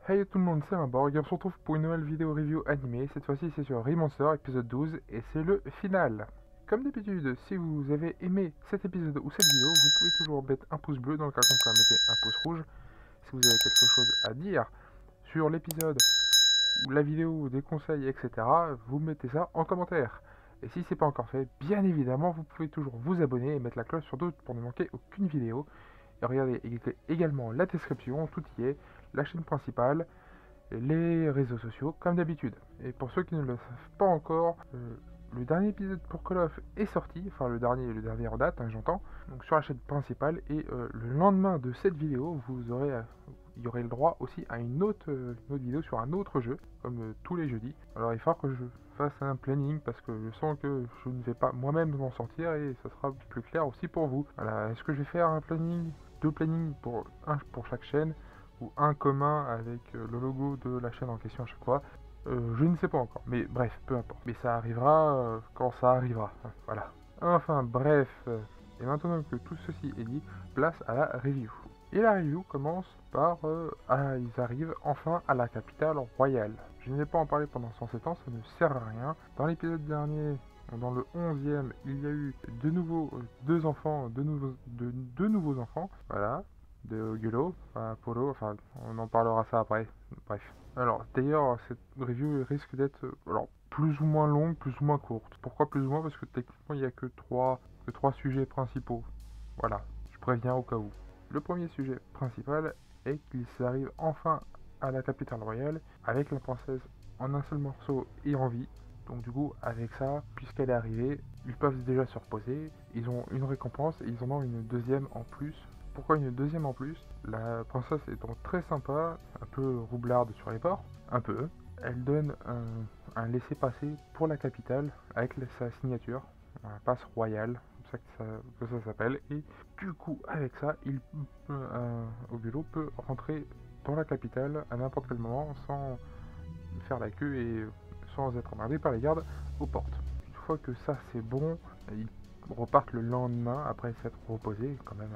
Hey tout le monde, c'est Limborg et on se retrouve pour une nouvelle vidéo review animée. Cette fois-ci c'est sur Remonster épisode 12 et c'est le final. Comme d'habitude, si vous avez aimé cet épisode ou cette vidéo, vous pouvez toujours mettre un pouce bleu, dans le cas contraire mettez un pouce rouge. Si vous avez quelque chose à dire sur l'épisode ou la vidéo, des conseils, etc., vous mettez ça en commentaire. Et si c'est pas encore fait, bien évidemment, vous pouvez toujours vous abonner et mettre la cloche sur tout pour ne manquer aucune vidéo. Et regardez également la description, tout y est, la chaîne principale, les réseaux sociaux, comme d'habitude. Et pour ceux qui ne le savent pas encore, le dernier épisode pour Call of est sorti, enfin le dernier en date, hein, j'entends, donc sur la chaîne principale, et le lendemain de cette vidéo, il y aurait le droit aussi à une autre vidéo sur un autre jeu, comme tous les jeudis. Alors il faut que je fasse un planning, parce que je sens que je ne vais pas moi-même m'en sortir, et ça sera plus clair aussi pour vous. Voilà, est-ce que je vais faire un planning, deux plannings un pour chaque chaîne, ou un commun avec le logo de la chaîne en question à chaque fois. Je ne sais pas encore, mais bref, peu importe. Mais ça arrivera quand ça arrivera. Voilà. Enfin, bref. Et maintenant que tout ceci est dit, place à la review. Et la review commence par ils arrivent enfin à la capitale royale. Je ne vais pas en parler pendant 107 ans, ça ne sert à rien. Dans l'épisode dernier, dans le 11e, il y a eu deux enfants, deux nouveaux enfants. Voilà, de Gulo, Polo, enfin on en parlera ça après, bref. Alors d'ailleurs cette review risque d'être plus ou moins longue, plus ou moins courte. Pourquoi plus ou moins? Parce que techniquement il n'y a que trois sujets principaux. Voilà, je préviens au cas où. Le premier sujet principal est qu'ils arrivent enfin à la capitale royale avec la princesse en un seul morceau et en vie. Donc du coup, avec ça, puisqu'elle est arrivée, ils peuvent déjà se reposer, ils ont une récompense et ils en ont une deuxième en plus. Pourquoi une deuxième en plus? La princesse étant très sympa, un peu roublarde sur les bords, un peu, elle donne un laissez-passer pour la capitale avec sa signature, un passe royal, comme ça que ça s'appelle, et du coup, avec ça, Ogulo peut rentrer dans la capitale à n'importe quel moment sans faire la queue et sans être emmerdé par les gardes aux portes. Une fois que ça c'est bon, ils repartent le lendemain après s'être reposés, quand même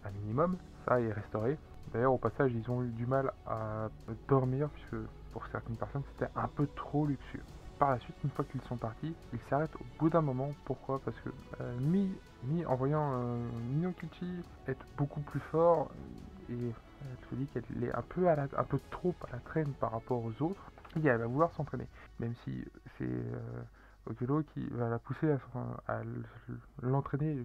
un minimum. Ça est restauré. D'ailleurs au passage ils ont eu du mal à dormir puisque pour certaines personnes c'était un peu trop luxueux. Par la suite, une fois qu'ils sont partis, ils s'arrêtent au bout d'un moment. Pourquoi? Parce que Mi, en voyant Minokichi être beaucoup plus fort, et elle se dit qu'elle est un peu trop à la traîne par rapport aux autres, et elle va vouloir s'entraîner. Même si c'est Oculo qui va la pousser à l'entraîner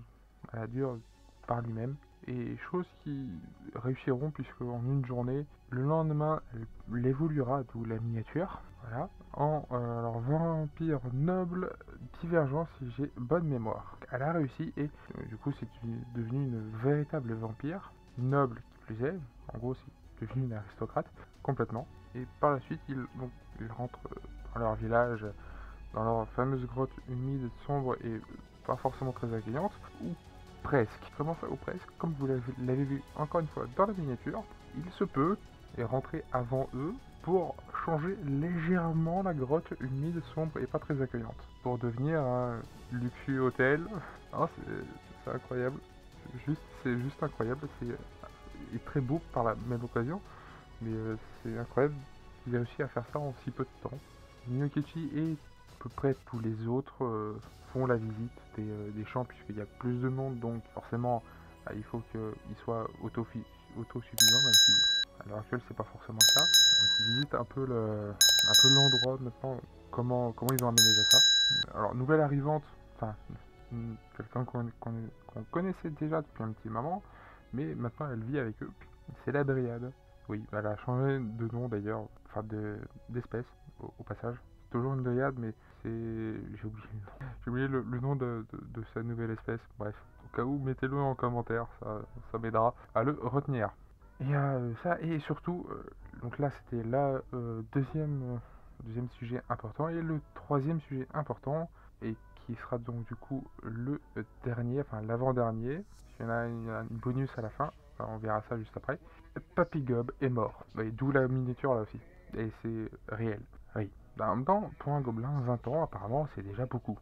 à la dure par lui-même. Et choses qui réussiront puisque en une journée, le lendemain, elle l'évoluera, d'où la miniature, voilà, en alors, vampire noble divergent si j'ai bonne mémoire. Elle a réussi et du coup c'est devenu une véritable vampire, noble qui plus est, en gros c'est devenu une aristocrate complètement. Et par la suite ils rentrent dans leur village, dans leur fameuse grotte humide, sombre et pas forcément très accueillante, ou presque. Comment ça, ou presque? Comme vous l'avez vu encore une fois dans la miniature, il se peut et rentrer avant eux pour changer légèrement la grotte humide, sombre et pas très accueillante, pour devenir un luxueux hôtel. Ah, c'est incroyable. C'est juste incroyable. C'est très beau par la même occasion, mais c'est incroyable qu'il ait réussi à faire ça en si peu de temps. Minokichi et à peu près tous les autres font la visite des champs puisqu'il y a plus de monde, donc forcément il faut qu'ils soient autosuffisants, même si à l'heure actuelle c'est pas forcément le cas. Donc ils visitent un peu l'endroit maintenant, comment ils ont aménagé ça. Alors nouvelle arrivante, enfin quelqu'un qu'on connaissait déjà depuis un petit moment, mais maintenant elle vit avec eux. C'est la Dryade. Oui, elle a changé de nom d'ailleurs, enfin d'espèce au passage. C'est toujours une Dryade, mais j'ai oublié le nom. J'ai oublié le nom de sa nouvelle espèce. Bref, au cas où, mettez-le en commentaire, ça m'aidera à le retenir. Et ça, et surtout, donc là c'était deuxième sujet important, et le troisième sujet important, et qui sera donc du coup le dernier, enfin l'avant-dernier, il y en a une bonus à la fin, enfin, on verra ça juste après. Papy Gob est mort, et d'où la miniature là aussi, et c'est réel, oui. En même temps, pour un gobelin, 20 ans apparemment c'est déjà beaucoup,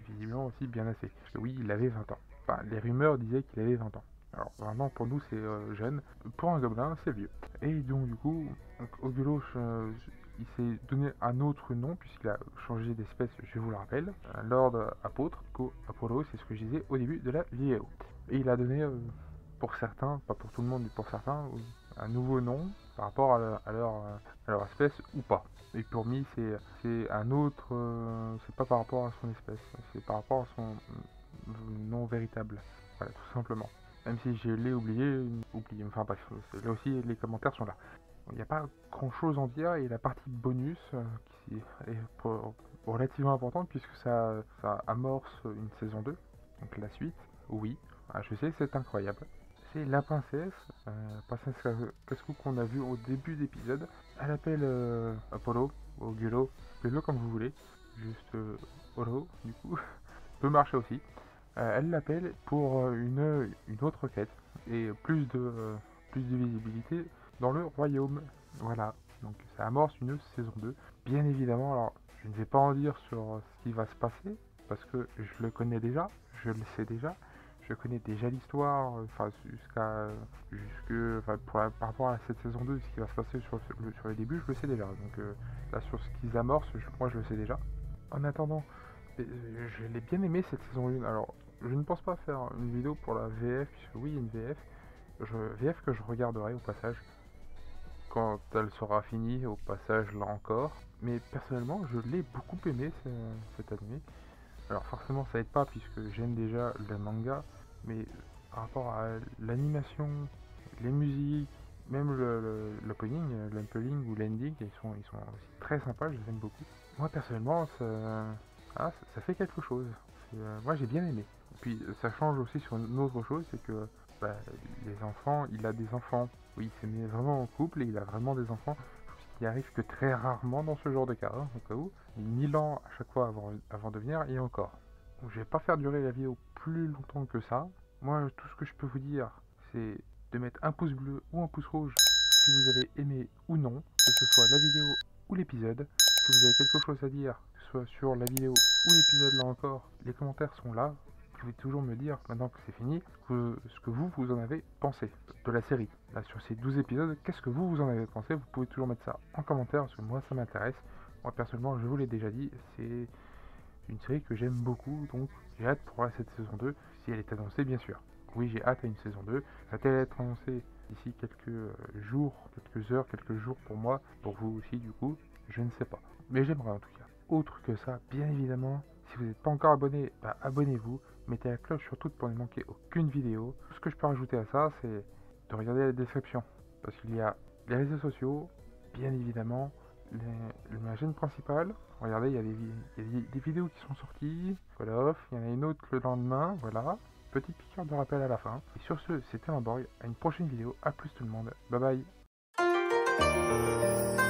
visiblement aussi bien assez, parce que oui, il avait 20 ans, enfin les rumeurs disaient qu'il avait 20 ans. Alors vraiment pour nous c'est jeune, pour un gobelin c'est vieux. Et donc du coup, Ogulo, il s'est donné un autre nom puisqu'il a changé d'espèce, je vous le rappelle, Lord Apôtre, du coup Apollo, c'est ce que je disais au début de la vidéo. Et il a donné pour certains, pas pour tout le monde, mais pour certains, un nouveau nom par rapport à leur espèce ou pas. Et pour Mi, c'est un autre, c'est pas par rapport à son espèce, c'est par rapport à son nom véritable. Voilà, tout simplement. Même si je l'ai oublié, enfin bref, là aussi les commentaires sont là. Il n'y a pas grand chose à en dire et la partie bonus qui est relativement importante puisque ça amorce une saison 2, donc la suite, oui, je sais, c'est incroyable. C'est la princesse Cascou qu'on a vu au début d'épisode. Elle appelle Apollo, ou Gulo, appelez-le comme vous voulez, juste Olo, du coup, peut marcher aussi. Elle l'appelle pour une autre quête et plus de visibilité dans le royaume. Voilà, donc ça amorce une saison 2. Bien évidemment, alors je ne vais pas en dire sur ce qui va se passer parce que je le connais déjà, je le sais déjà. Je connais déjà l'histoire, enfin par rapport à cette saison 2, ce qui va se passer sur les débuts, je le sais déjà. Donc là sur ce qu'ils amorcent, moi je le sais déjà. En attendant, je l'ai bien aimé cette saison 1. Alors, je ne pense pas faire une vidéo pour la VF, puisque oui, il y a une VF. VF que je regarderai au passage, quand elle sera finie, au passage là encore. Mais personnellement, je l'ai beaucoup aimé cet animé. Alors forcément, ça aide pas, puisque j'aime déjà le manga, mais par rapport à l'animation, les musiques, même l'opening ou l'ending, ils sont aussi très sympas, je les aime beaucoup. Moi personnellement, ça fait quelque chose. Moi j'ai bien aimé. Et puis ça change aussi sur une autre chose, c'est que bah, les enfants, il a des enfants. Oui, il s'est mis vraiment en couple et il a vraiment des enfants. Il arrive que très rarement dans ce genre de cas, au cas où. 1000 ans à chaque fois avant de venir et encore. Donc, je vais pas faire durer la vidéo plus longtemps que ça. Moi, tout ce que je peux vous dire, c'est de mettre un pouce bleu ou un pouce rouge si vous avez aimé ou non, que ce soit la vidéo ou l'épisode. Si vous avez quelque chose à dire, que ce soit sur la vidéo ou l'épisode là encore, les commentaires sont là. Vous pouvez toujours me dire, maintenant que c'est fini, ce que vous en avez pensé de la série. Là, sur ces 12 épisodes, qu'est-ce que vous en avez pensé? Vous pouvez toujours mettre ça en commentaire, parce que moi, ça m'intéresse. Moi, personnellement, je vous l'ai déjà dit, c'est une série que j'aime beaucoup, donc j'ai hâte pour cette saison 2, si elle est annoncée, bien sûr. Oui, j'ai hâte à une saison 2. Va-t-elle être annoncée d'ici quelques jours, quelques heures, quelques jours pour moi, pour vous aussi, du coup, je ne sais pas. Mais j'aimerais en tout cas. Autre que ça, bien évidemment, si vous n'êtes pas encore abonné, bah abonnez-vous. Mettez la cloche sur toute pour ne manquer aucune vidéo. Tout ce que je peux rajouter à ça, c'est de regarder la description. Parce qu'il y a les réseaux sociaux, bien évidemment, ma chaîne principale. Regardez, il y a des vidéos qui sont sorties. Voilà, il y en a une autre le lendemain. Voilà. Petite piqûre de rappel à la fin. Et sur ce, c'était Lamborg. À une prochaine vidéo. A plus tout le monde. Bye bye.